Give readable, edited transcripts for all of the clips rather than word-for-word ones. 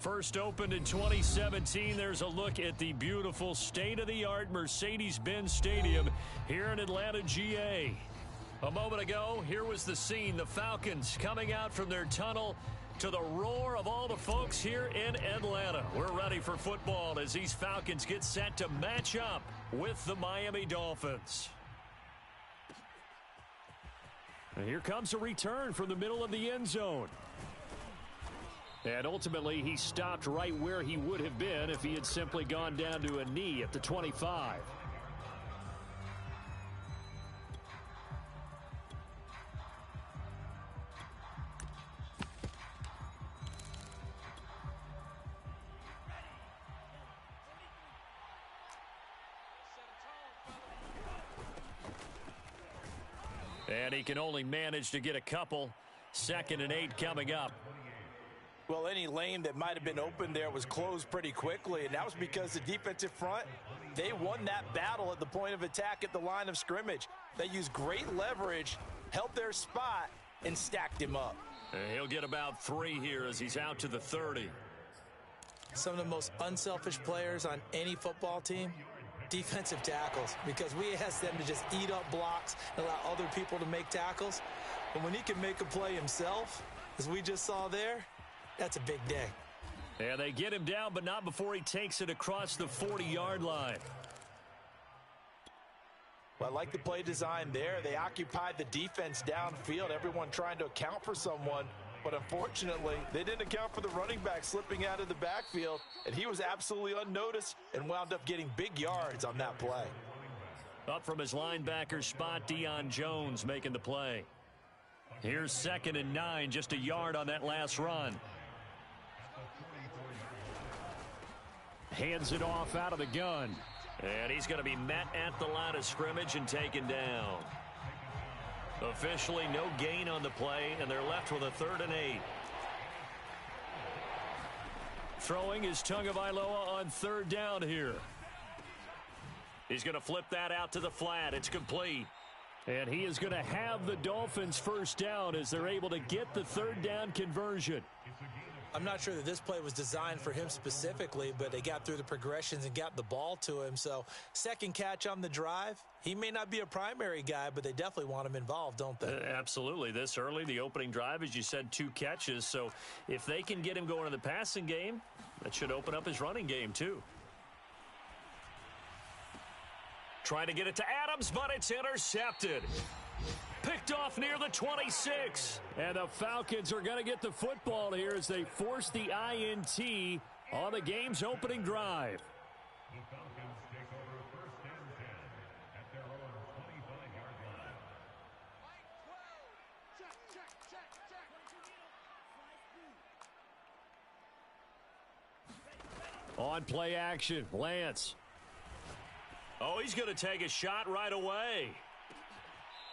First opened in 2017, there's a look at the beautiful state-of-the-art Mercedes-Benz Stadium here in Atlanta, GA. A moment ago, here was the scene. The Falcons coming out from their tunnel to the roar of all the folks here in Atlanta. We're ready for football as these Falcons get set to match up with the Miami Dolphins. And here comes a return from the middle of the end zone. And ultimately, he stopped right where he would have been if he had simply gone down to a knee at the 25. And he can only manage to get a couple. 2nd and 8 coming up. Well, any lane that might have been open there was closed pretty quickly, and that was because the defensive front, they won that battle at the point of attack at the line of scrimmage. They used great leverage, held their spot, and stacked him up. And he'll get about 3 here as he's out to the 30. Some of the most unselfish players on any football team, defensive tackles, because we ask them to just eat up blocks and allow other people to make tackles. But when he can make a play himself, as we just saw there, that's a big day. And they get him down, but not before he takes it across the 40-yard line. Well, I like the play design there. They occupied the defense downfield, everyone trying to account for someone. But unfortunately, they didn't account for the running back slipping out of the backfield, and he was absolutely unnoticed and wound up getting big yards on that play. Up from his linebacker spot, Deion Jones making the play. Here's 2nd and 9, just a yard on that last run. Hands it off out of the gun. And he's going to be met at the line of scrimmage and taken down. Officially no gain on the play, and they're left with a 3rd and 8. Throwing is Tagovailoa on 3rd down here. He's going to flip that out to the flat. It's complete. And he is going to have the Dolphins first down as they're able to get the 3rd down conversion. I'm not sure that this play was designed for him specifically, but they got through the progressions and got the ball to him. So 2nd catch on the drive. He may not be a primary guy, but they definitely want him involved, don't they? Absolutely. This early, the opening drive, as you said, 2 catches. So if they can get him going in the passing game, that should open up his running game too. Trying to get it to Adams, but it's intercepted. Picked off near the 26. And the Falcons are going to get the football here as they force the INT on the game's opening drive. The Falcons take over 1st and 10 at their own 25-yard line. On play action, Lance. Oh, he's going to take a shot right away.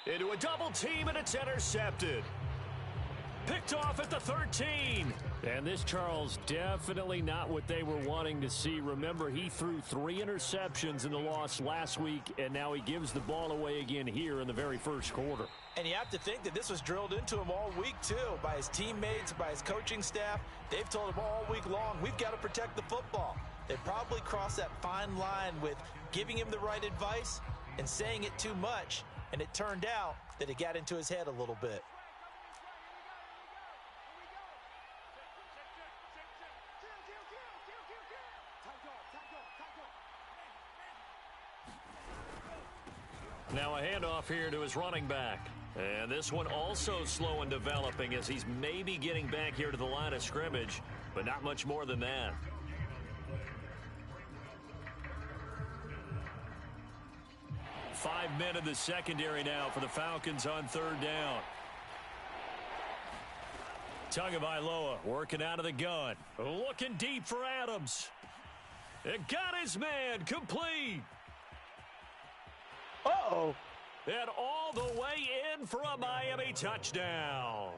Into a double team, and it's intercepted. Picked off at the 13. And this, Charles, definitely not what they were wanting to see. Remember, he threw 3 interceptions in the loss last week, and now he gives the ball away again here in the very first quarter. And you have to think that this was drilled into him all week, too, by his teammates, by his coaching staff. They've told him all week long, we've got to protect the football. They probably crossed that fine line with giving him the right advice and saying it too much, and it turned out that it got into his head a little bit. Now a handoff here to his running back. And this one also slow in developing as he's maybe getting back here to the line of scrimmage, but not much more than that. 5 men in the secondary now for the Falcons on 3rd down. Tagovailoa working out of the gun. Looking deep for Adams. It got his man complete. Uh-oh. And all the way in for a Miami touchdown.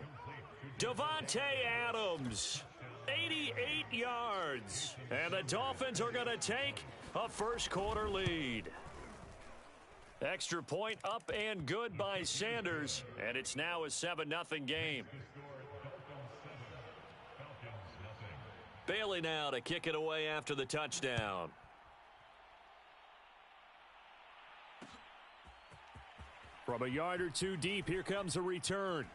Davante Adams, 88 yards. And the Dolphins are going to take a first quarter lead. Extra point up and good by Sanders. And it's now a 7-0 game. Bailey now to kick it away after the touchdown. From a yard or two deep, here comes a return.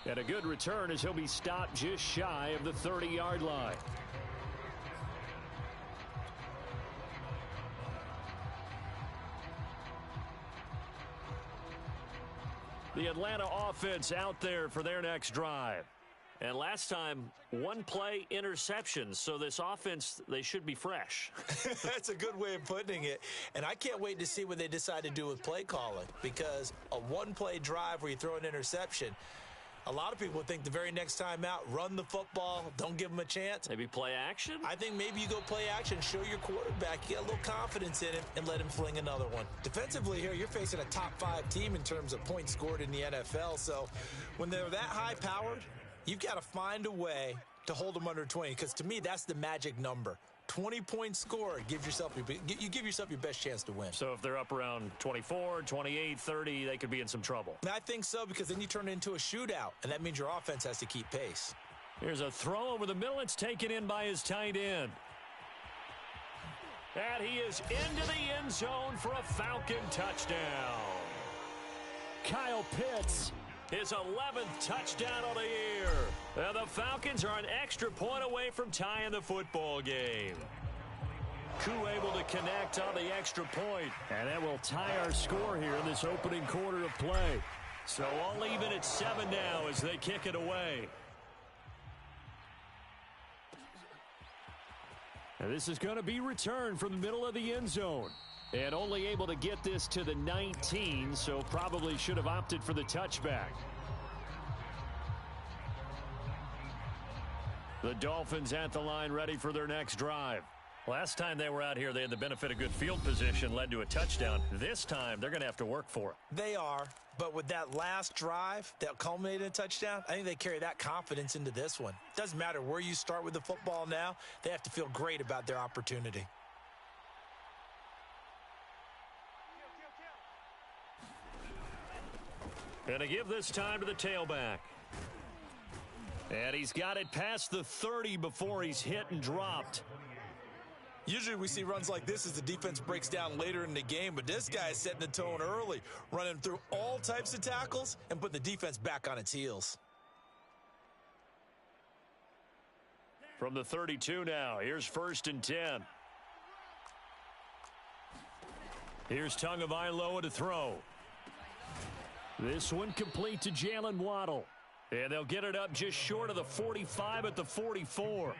And a good return as he'll be stopped just shy of the 30-yard line. The Atlanta offense out there for their next drive. And last time, one play interception. So this offense, they should be fresh. That's a good way of putting it. And I can't wait to see what they decide to do with play calling, because a one-play drive where you throw an interception, a lot of people think the very next time out, run the football, don't give them a chance. Maybe play action? I think maybe you go play action, show your quarterback, you get a little confidence in him, and let him fling another one. Defensively here, you're facing a top-5 team in terms of points scored in the NFL. So when they're that high-powered, you've got to find a way to hold them under 20, because to me, that's the magic number. 20 points scored, you give yourself your best chance to win. So if they're up around 24, 28, 30, they could be in some trouble. And I think so, because then you turn it into a shootout, and that means your offense has to keep pace. Here's a throw over the middle. It's taken in by his tight end. And he is into the end zone for a Falcon touchdown. Kyle Pitts, his 11th touchdown of the year. And the Falcons are an extra point away from tying the football game. Koo able to connect on the extra point. And that will tie our score here in this opening quarter of play. So all even at 7 now as they kick it away. And this is going to be returned from the middle of the end zone. And only able to get this to the 19, so probably should have opted for the touchback. The Dolphins at the line, ready for their next drive. Last time they were out here, they had the benefit of good field position, led to a touchdown. This time, they're going to have to work for it. They are, but with that last drive that culminated in a touchdown, I think they carry that confidence into this one. Doesn't matter where you start with the football now, they have to feel great about their opportunity. And to give this time to the tailback. And he's got it past the 30 before he's hit and dropped. Usually we see runs like this as the defense breaks down later in the game, but this guy is setting the tone early, running through all types of tackles and putting the defense back on its heels. From the 32 now, here's 1st and 10. Here's Tagovailoa to throw. This one complete to Jalen Waddle. And they'll get it up just short of the 45 at the 44.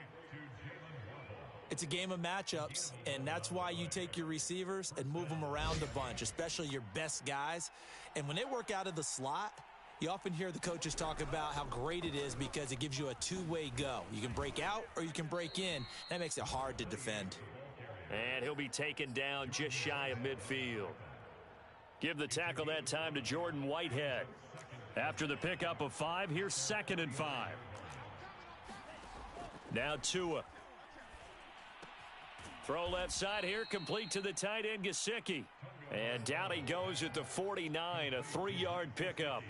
It's a game of matchups, and that's why you take your receivers and move them around a bunch, especially your best guys. And when they work out of the slot, you often hear the coaches talk about how great it is because it gives you a two-way go. You can break out or you can break in. That makes it hard to defend. And he'll be taken down just shy of midfield. Give the tackle that time to Jordan Whitehead. After the pickup of 5, here's 2nd and 5. Now Tua. Throw left side here, complete to the tight end, Gesicki. And down he goes at the 49, a 3-yard pickup.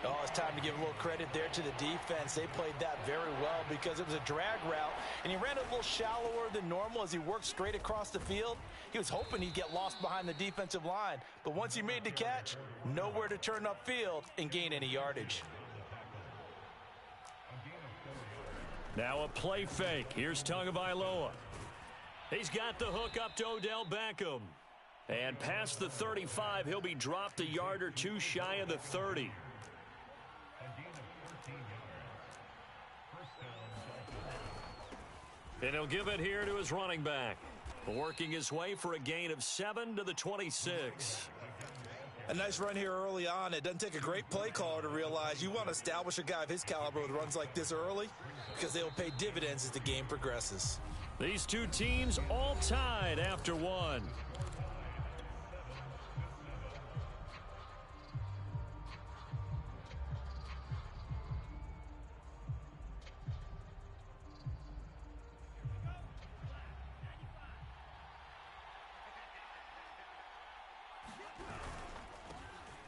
Oh, it's time to give a little credit there to the defense. They played that very well because it was a drag route, and he ran a little shallower than normal as he worked straight across the field. He was hoping he'd get lost behind the defensive line, but once he made the catch, nowhere to turn upfield and gain any yardage. Now a play fake. Here's Tagovailoa. He's got the hook up to Odell Beckham. And past the 35, he'll be dropped a yard or two shy of the 30. And he'll give it here to his running back. Working his way for a gain of 7 to the 26. A nice run here early on. It doesn't take a great play caller to realize you want to establish a guy of his caliber with runs like this early because they will pay dividends as the game progresses. These two teams all tied after 1.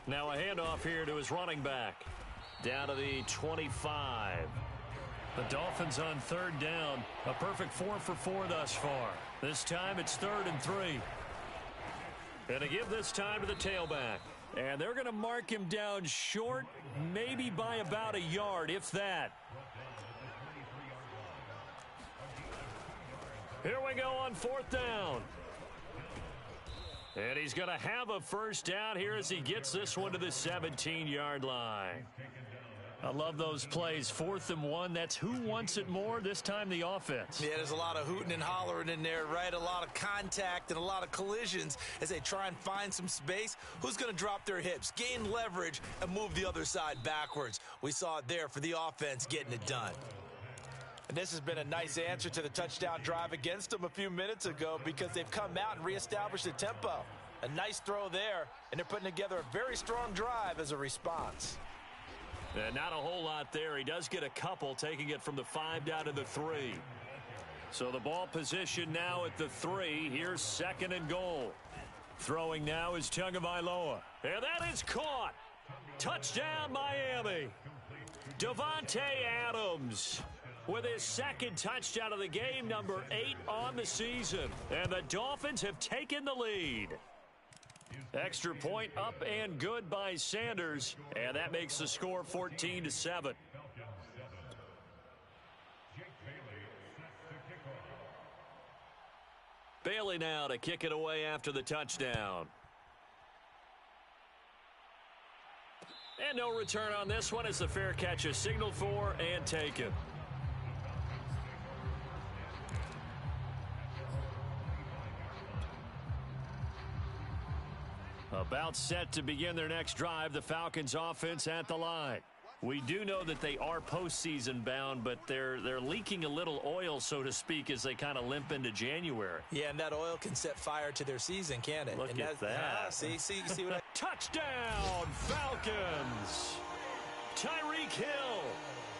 Now a handoff here to his running back. down to the 25. The Dolphins on third down. A perfect 4 for 4 thus far. This time it's 3rd and 3. And to give this time to the tailback. And they're going to mark him down short, maybe by about a yard, if that. Here we go on 4th down. And he's going to have a first down here as he gets this one to the 17-yard line. I love those plays. 4th and 1. That's who wants it more. This time the offense. Yeah, there's a lot of hooting and hollering in there, right? A lot of contact and a lot of collisions as they try and find some space. Who's going to drop their hips, gain leverage, and move the other side backwards? We saw it there for the offense getting it done. And this has been a nice answer to the touchdown drive against them a few minutes ago because they've come out and reestablished the tempo. A nice throw there, and they're putting together a very strong drive as a response. And not a whole lot there. He does get a couple, taking it from the 5 down to the 3. So the ball position now at the 3. Here's 2nd and goal. Throwing now is Tagovailoa. And that is caught. Touchdown, Miami. Davante Adams with his 2nd touchdown of the game, number 8 on the season. And the Dolphins have taken the lead. Extra point up and good by Sanders, and that makes the score 14-7. Bailey now to kick it away after the touchdown. And no return on this one as the fair catch is signaled for and taken. About set to begin their next drive, the Falcons offense at the line. We do know that they are postseason bound, but they're leaking a little oil, so to speak, as they kind of limp into January. Yeah, and that oil can set fire to their season, can't it? Look and at that. See what I... Touchdown, Falcons! Tyreek Hill,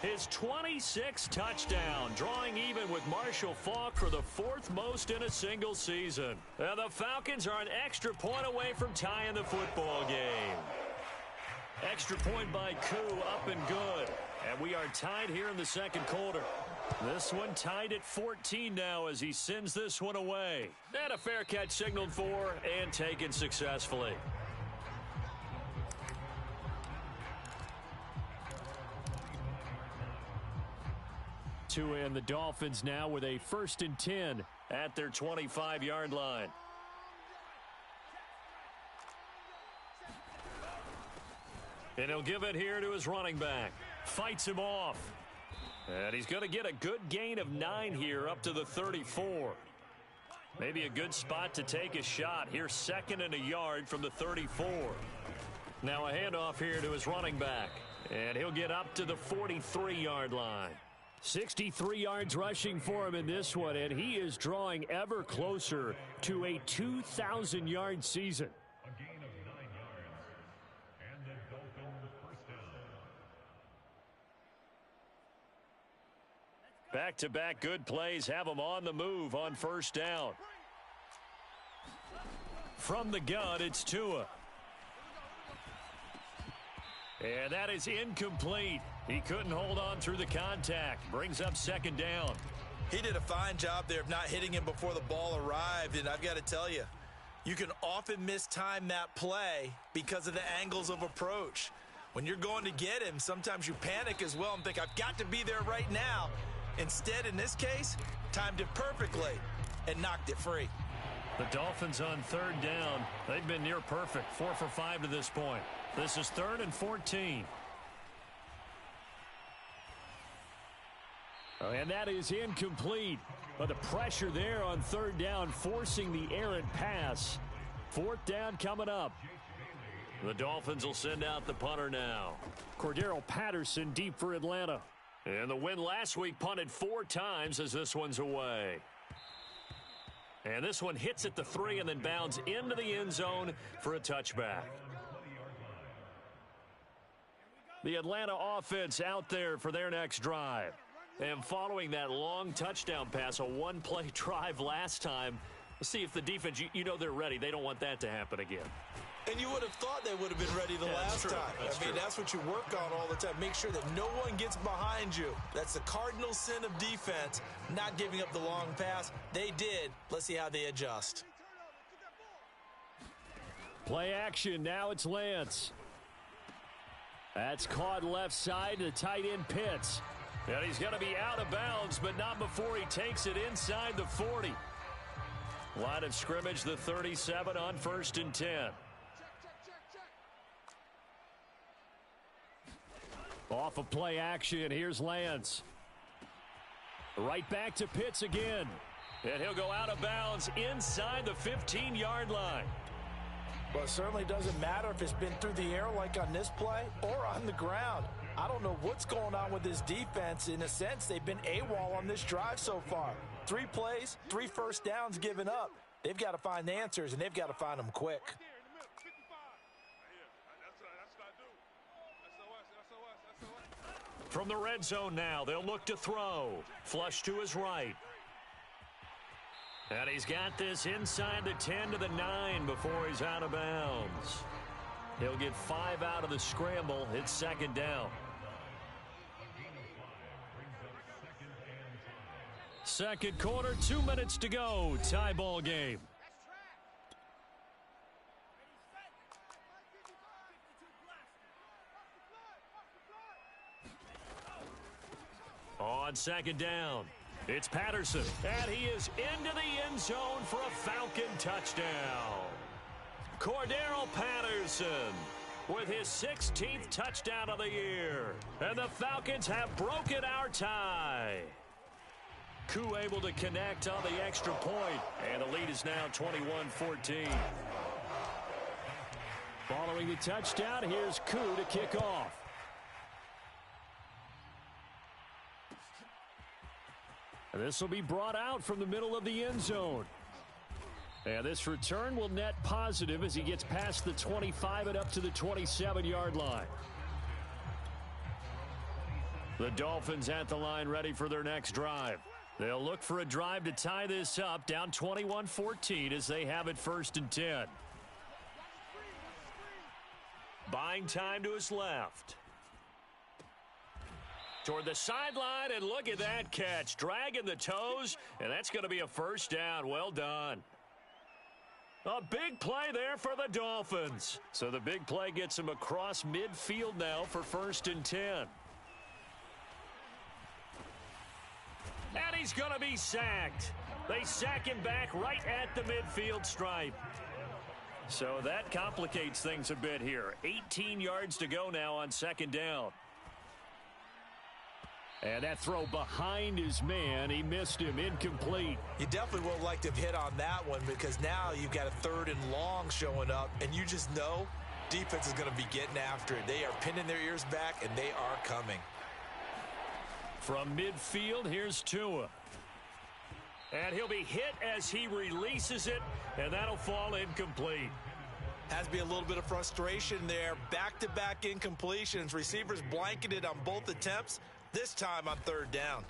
his 26th touchdown, drawing even with Marshall Faulk for the 4th most in a single season. And the Falcons are an extra point away from tying the football game. Extra point by Koo, up and good. And we are tied here in the 2nd quarter. This one tied at 14 now as he sends this one away. And a fair catch signaled for and taken successfully. And the Dolphins now with a 1st and 10 at their 25-yard line. And he'll give it here to his running back. Fights him off. And he's going to get a good gain of 9 here up to the 34. Maybe a good spot to take a shot. Here's 2nd and a yard from the 34. Now a handoff here to his running back. And he'll get up to the 43-yard line. 63 yards rushing for him in this one, and he is drawing ever closer to a 2,000-yard season. A gain of 9 yards. And the Dolphins first down. Back-to-back good plays have them on the move on 1st down. From the gun, it's Tua. And that is incomplete. He couldn't hold on through the contact. Brings up 2nd down. He did a fine job there of not hitting him before the ball arrived, and I've got to tell you, you can often mistime that play because of the angles of approach. When you're going to get him, sometimes you panic as well and think, I've got to be there right now. Instead, in this case, timed it perfectly and knocked it free. The Dolphins on 3rd down. They've been near perfect. 4 for 5 to this point. This is 3rd and 14. And that is incomplete. But the pressure there on 3rd down, forcing the errant pass. 4th down coming up. The Dolphins will send out the punter now. Cordero Patterson deep for Atlanta. And the win last week punted 4 times as this one's away. And this one hits at the 3 and then bounds into the end zone for a touchback. The Atlanta offense out there for their next drive. And following that long touchdown pass, a one-play drive last time, let's see if the defense, you know they're ready. They don't want that to happen again. And you would have thought they would have been ready the last time. That's what you work on all the time. Make sure that no one gets behind you. That's the cardinal sin of defense, not giving up the long pass. They did. Let's see how they adjust. Play action. Now it's Lance. That's caught left side to tight end Pitts. And he's going to be out of bounds, but not before he takes it inside the 40. Line of scrimmage, the 37 on 1st and 10. Off of play action, here's Lance. Right back to Pitts again. And he'll go out of bounds inside the 15-yard line. Well, it certainly doesn't matter if it's been through the air like on this play or on the ground. I don't know what's going on with this defense. In a sense, they've been AWOL on this drive so far. 3 plays, 3 first downs given up. They've got to find the answers, and they've got to find them quick. From the red zone now, they'll look to throw. Flush to his right. And he's got this inside the 10 to the 9 before he's out of bounds. He'll get 5 out of the scramble. It's 2nd down. Second quarter, 2 minutes to go. Tie ball game. On 2nd down, it's Patterson. And he is into the end zone for a Falcon touchdown. Cordero Patterson with his 16th touchdown of the year. And the Falcons have broken our tie. Koo able to connect on the extra point. And the lead is now 21-14. Following the touchdown, here's Koo to kick off. And this will be brought out from the middle of the end zone. And this return will net positive as he gets past the 25 and up to the 27-yard line. The Dolphins at the line ready for their next drive. They'll look for a drive to tie this up, down 21-14 as they have it 1st and 10. Buying time to his left. Toward the sideline, and look at that catch. Dragging the toes, and that's going to be a 1st down. Well done. A big play there for the Dolphins. So the big play gets him across midfield now for 1st and 10. And he's going to be sacked. They sack him back right at the midfield stripe. So that complicates things a bit here. 18 yards to go now on 2nd down. And that throw behind his man, he missed him, incomplete. You definitely would have liked to have hit on that one because now you've got a 3rd and long showing up, and you just know defense is going to be getting after it. They are pinning their ears back, and they are coming. From midfield, here's Tua. And he'll be hit as he releases it, and that'll fall incomplete. Has to be a little bit of frustration there. Back-to-back incompletions. Receivers blanketed on both attempts. This time on 3rd down.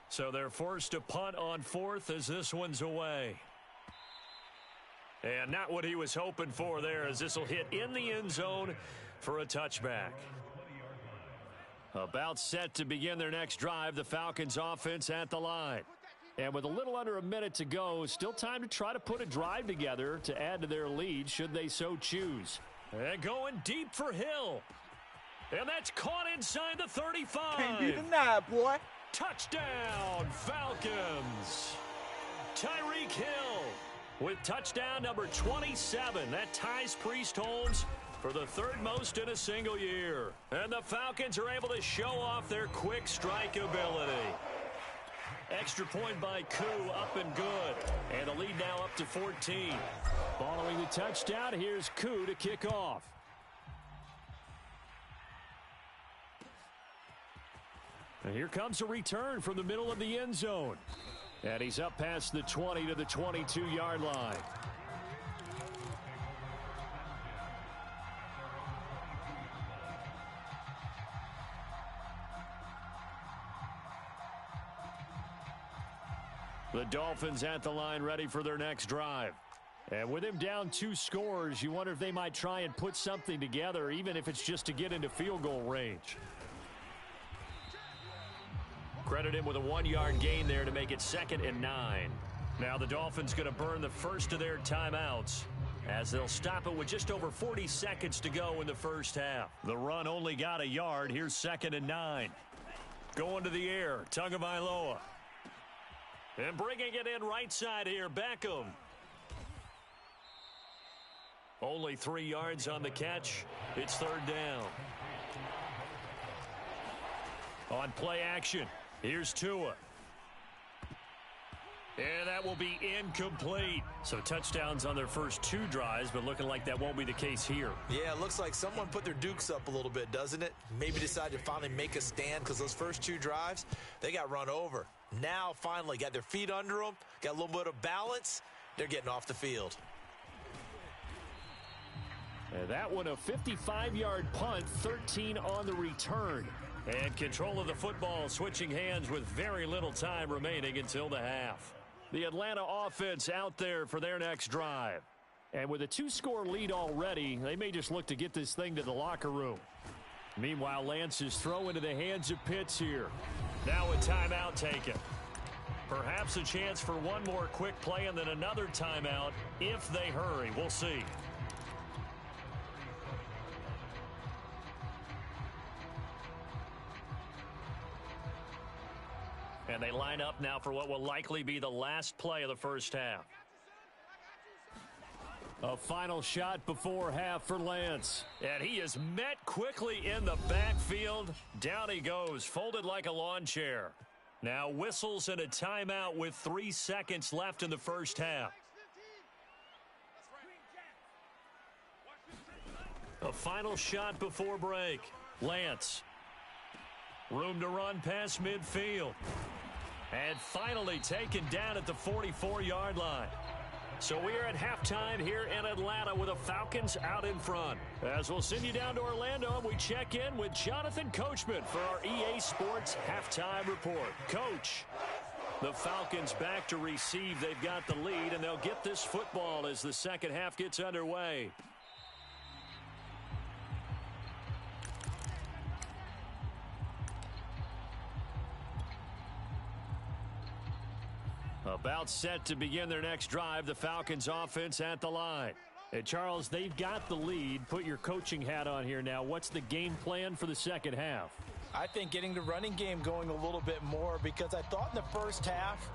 So they're forced to punt on 4th as this one's away. And not what he was hoping for there as this will hit in the end zone for a touchback. About set to begin their next drive, the Falcons offense at the line. And with a little under a minute to go, still time to try to put a drive together to add to their lead should they so choose. And going deep for Hill. And that's caught inside the 35. Can't be denied, boy. Touchdown, Falcons. Tyreek Hill with touchdown number 27. That ties Priest Holmes for the 3rd most in a single year. And the Falcons are able to show off their quick strike ability. Extra point by Koo, up and good. And the lead now up to 14. Following the touchdown, here's Koo to kick off. And here comes a return from the middle of the end zone. And he's up past the 20 to the 22-yard line. The Dolphins at the line ready for their next drive. And with him down 2 scores, you wonder if they might try and put something together, even if it's just to get into field goal range. Credit him with a 1-yard gain there to make it 2nd and 9. Now the Dolphins going to burn the first of their timeouts as they'll stop it with just over 40 seconds to go in the first half. The run only got a yard. Here's 2nd and 9. Going to the air, Tagovailoa. And bringing it in right side here, Beckham. Only 3 yards on the catch. It's 3rd down. On play action, here's Tua. And that will be incomplete. So touchdowns on their first 2 drives, but looking like that won't be the case here. Yeah, it looks like someone put their dukes up a little bit, doesn't it? Maybe decided to finally make a stand because those first 2 drives, they got run over. Now, finally, got their feet under them, got a little bit of balance. They're getting off the field. And that one a 55-yard punt, 13 on the return. And control of the football switching hands with very little time remaining until the half. The Atlanta offense out there for their next drive. And with a 2-score lead already, they may just look to get this thing to the locker room. Meanwhile, Lance's throw into the hands of Pitts here. Now a timeout taken. Perhaps a chance for one more quick play and then another timeout if they hurry. We'll see. And they line up now for what will likely be the last play of the first half. A final shot before half for Lance. And he is met quickly in the backfield. Down he goes, folded like a lawn chair. Now whistles and a timeout with 3 seconds left in the first half. A final shot before break. Lance. Room to run past midfield. And finally taken down at the 44-yard line. So we are at halftime here in Atlanta with the Falcons out in front. As we'll send you down to Orlando, and we check in with Jonathan Coachman for our EA Sports Halftime Report. Coach, the Falcons back to receive. They've got the lead, and they'll get this football as the second half gets underway. About set to begin their next drive, the Falcons offense at the line. And Charles, they've got the lead. Put your coaching hat on here now. What's the game plan for the second half? I think getting the running game going a little bit more, because I thought in the first half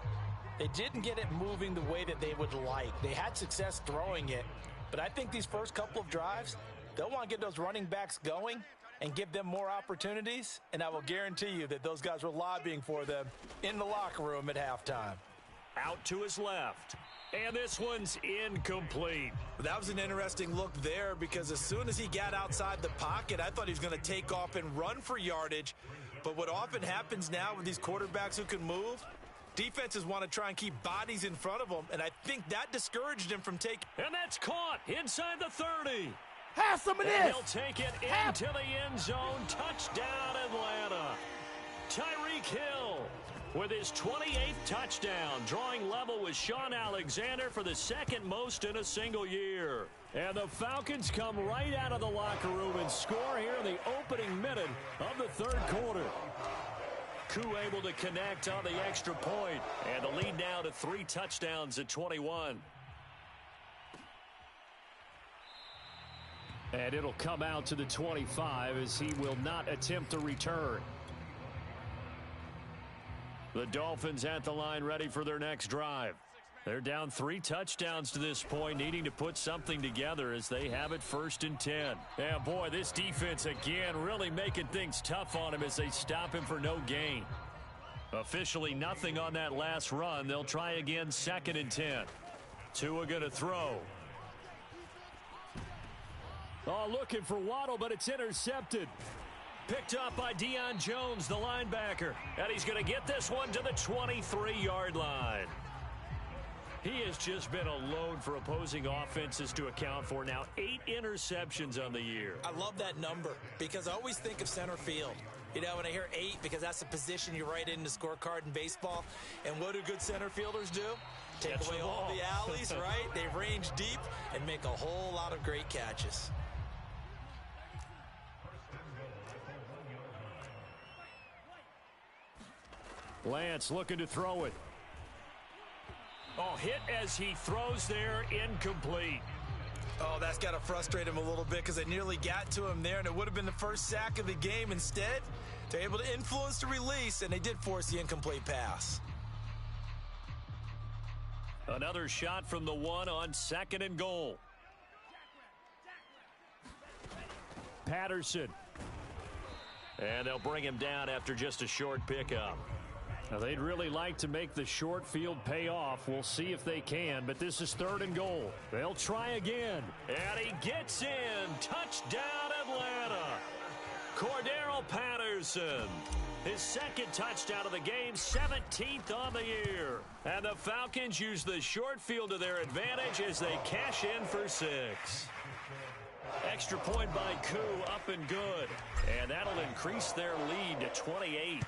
they didn't get it moving the way that they would like. They had success throwing it, but I think these first couple of drives, they'll want to get those running backs going and give them more opportunities, and I will guarantee you that those guys were lobbying for them in the locker room at halftime. Out to his left. And this one's incomplete. That was an interesting look there, because as soon as he got outside the pocket, I thought he was going to take off and run for yardage. But what often happens now with these quarterbacks who can move, defenses want to try and keep bodies in front of them, and I think that discouraged him from taking. And that's caught inside the 30. Have some of this. And he'll take it into the end zone. Touchdown, Atlanta. Tyreek Hill with his 28th touchdown, drawing level with Shaun Alexander for the second most in a single year. And the Falcons come right out of the locker room and score here in the opening minute of the third quarter. Koo able to connect on the extra point, and the lead now to 3 touchdowns at 21. And it'll come out to the 25 as he will not attempt to return. The Dolphins at the line, ready for their next drive. They're down 3 touchdowns to this point, needing to put something together as they have it 1st and 10. Yeah, boy, this defense again really making things tough on him as they stop him for no gain. Officially nothing on that last run. They'll try again 2nd and 10. Tua going to throw. Oh, looking for Waddle, but it's intercepted. Picked up by Deion Jones, the linebacker. And he's going to get this one to the 23-yard line. He has just been a load for opposing offenses to account for. Now 8 interceptions on the year. I love that number because I always think of center field. You know, when I hear 8, because that's the position you write in the scorecard in baseball. And what do good center fielders do? Take Catch away the all ball. the alleys, right? They range deep and make a whole lot of great catches. Lance looking to throw it. Oh, hit as he throws there, incomplete. Oh, that's got to frustrate him a little bit because they nearly got to him there, and it would have been the first sack of the game. Instead, they're able to influence the release, and they did force the incomplete pass. Another shot from the one on 2nd and goal. Patterson. And they'll bring him down after just a short pickup. Now, they'd really like to make the short field pay off. We'll see if they can, but this is 3rd and goal. They'll try again. And he gets in. Touchdown, Atlanta. Cordero Patterson. His 2nd touchdown of the game, 17th on the year. And the Falcons use the short field to their advantage as they cash in for 6. Extra point by Koo, up and good. And that'll increase their lead to 28.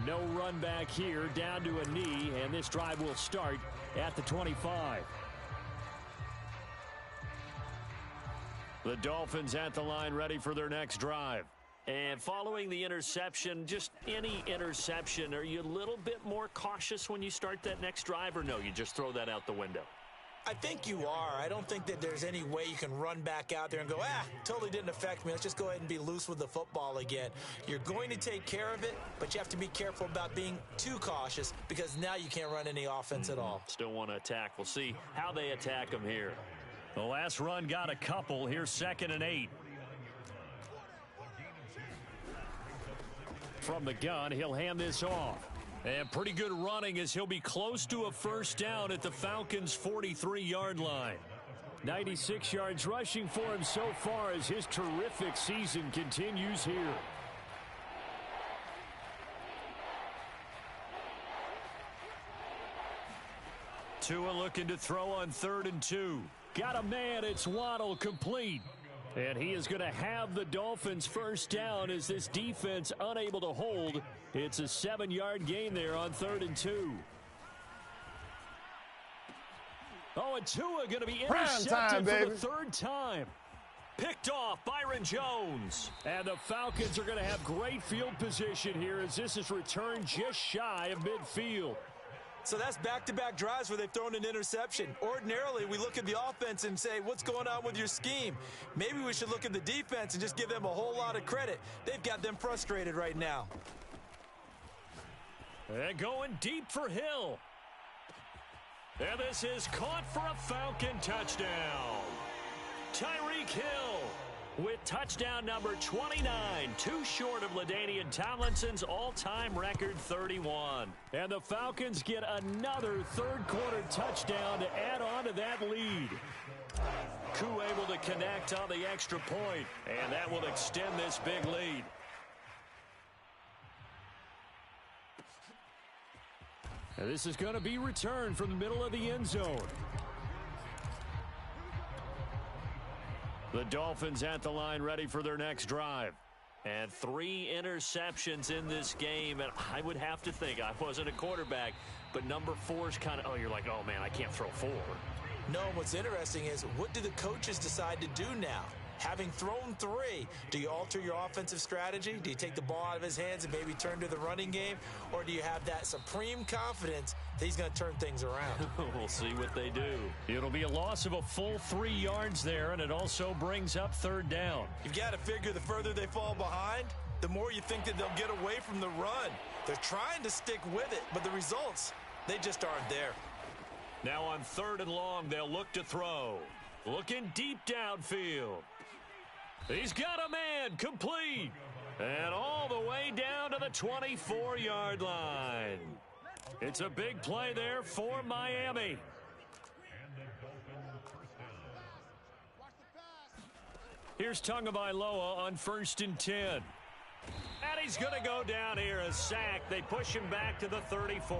No run back here, down to a knee, and this drive will start at the 25. The Dolphins at the line, ready for their next drive. And following the interception, just any interception, are you a little bit more cautious when you start that next drive, or no, you just throw that out the window? I think you are. I don't think that there's any way you can run back out there and go, totally didn't affect me. Let's just go ahead and be loose with the football again. You're going to take care of it, but you have to be careful about being too cautious because now you can't run any offense at all. Still want to attack. We'll see how they attack them here. The last run got a couple. Here's 2nd and 8. From the gun, he'll hand this off. And pretty good running as he'll be close to a first down at the Falcons' 43-yard line. 96 yards rushing for him so far as his terrific season continues here. Tua looking to throw on 3rd and 2. Got a man, it's Waddle, complete. And he is going to have the Dolphins first down as this defense unable to hold. It's a 7-yard gain there on 3rd and 2. Oh, and Tua going to be intercepted for the 3rd time. Picked off Byron Jones. And the Falcons are going to have great field position here as this is returned just shy of midfield. So that's back-to-back drives where they've thrown an interception. Ordinarily, we look at the offense and say, what's going on with your scheme? Maybe we should look at the defense and just give them a whole lot of credit. They've got them frustrated right now. And going deep for Hill. And this is caught for a Falcon touchdown. Tyreek Hill with touchdown number 29, too short of LaDainian Tomlinson's all-time record 31. And the Falcons get another third-quarter touchdown to add on to that lead. Koo able to connect on the extra point, and that will extend this big lead. And this is going to be returned from the middle of the end zone. The Dolphins at the line, ready for their next drive. And 3 interceptions in this game, and I would have to think, I wasn't a quarterback, but number 4 is kind of, you're like, oh man, I can't throw 4. No, what's interesting is, what do the coaches decide to do now? Having thrown 3, do you alter your offensive strategy? Do you take the ball out of his hands and maybe turn to the running game? Or do you have that supreme confidence that he's going to turn things around? We'll see what they do. It'll be a loss of a full 3 yards there, and it also brings up 3rd down. You've got to figure the further they fall behind, the more you think that they'll get away from the run. They're trying to stick with it, but the results, they just aren't there. Now on 3rd and long, they'll look to throw. Looking deep downfield. He's got a man, complete. And all the way down to the 24-yard line. It's a big play there for Miami. Here's Tagovailoa on 1st and 10. And he's going to go down here, a sack. They push him back to the 34.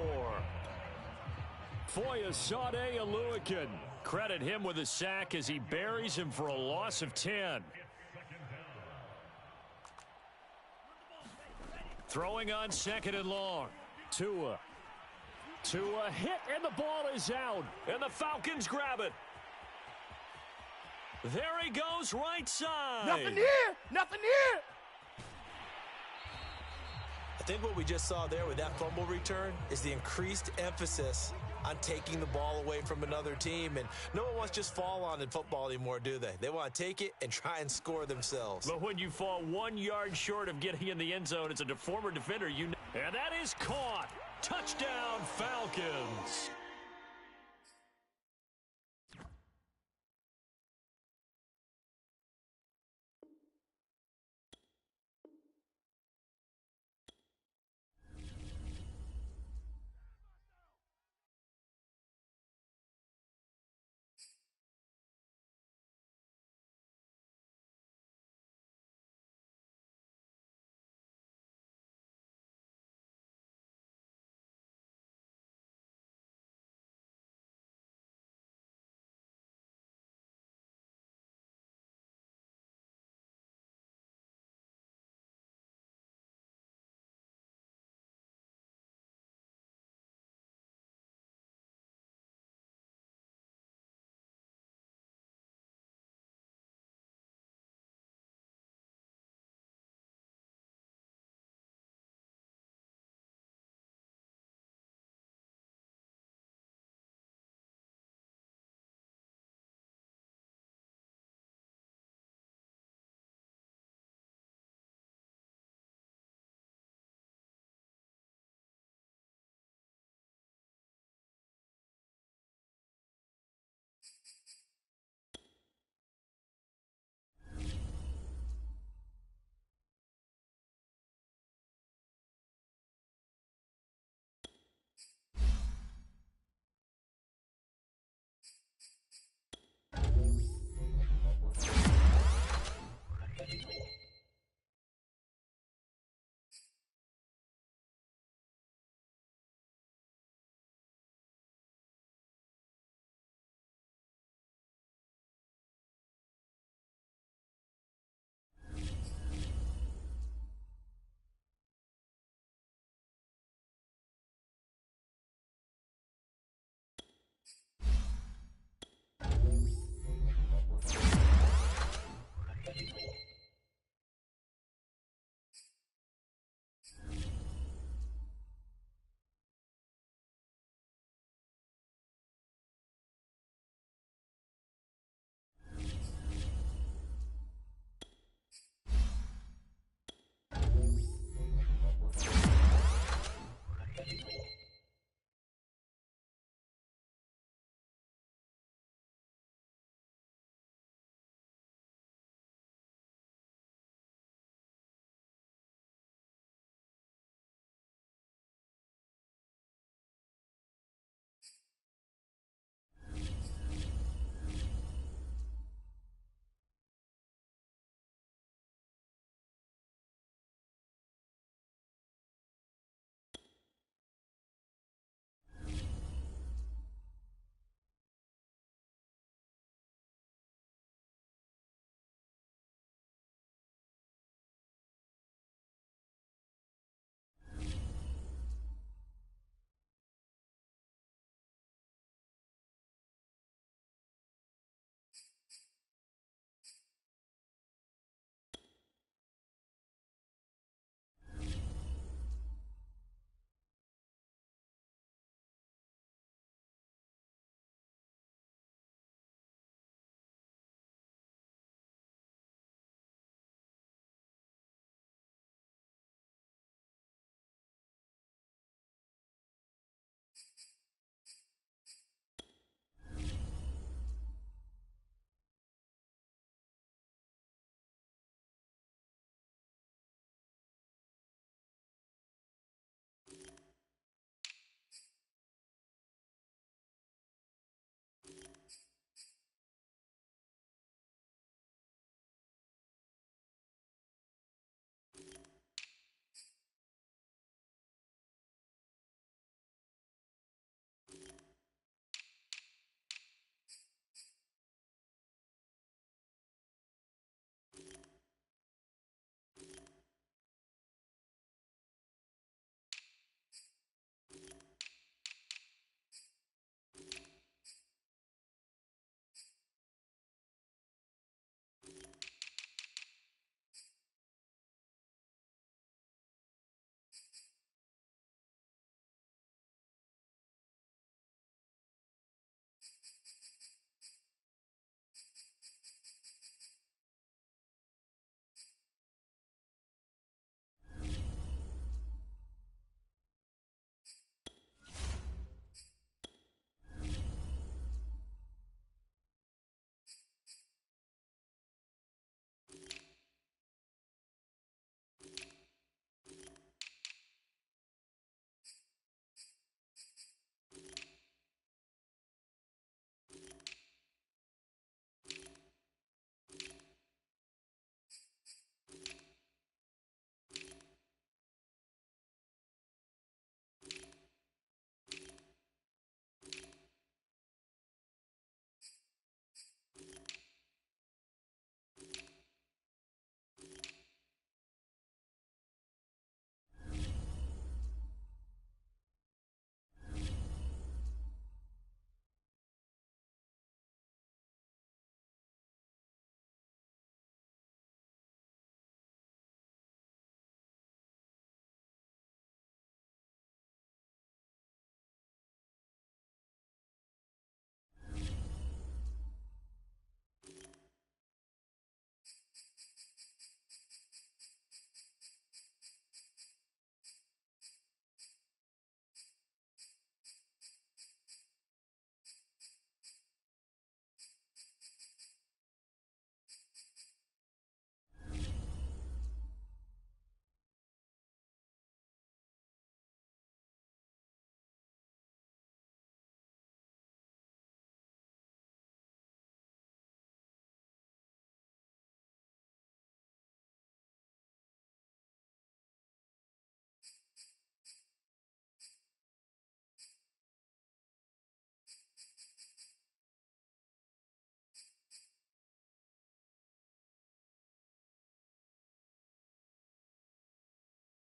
Foyesade Oluokun. Credit him with a sack as he buries him for a loss of 10. Throwing on 2nd and long. Tua hit, and the ball is out. And the Falcons grab it. There he goes, right side. Nothing here. Nothing here. I think what we just saw there with that fumble return is the increased emphasis on taking the ball away from another team. And no one wants to just fall on in football anymore, do they? They want to take it and try and score themselves. But when you fall 1 yard short of getting in the end zone as a former defender, and that is caught. Touchdown, Falcons.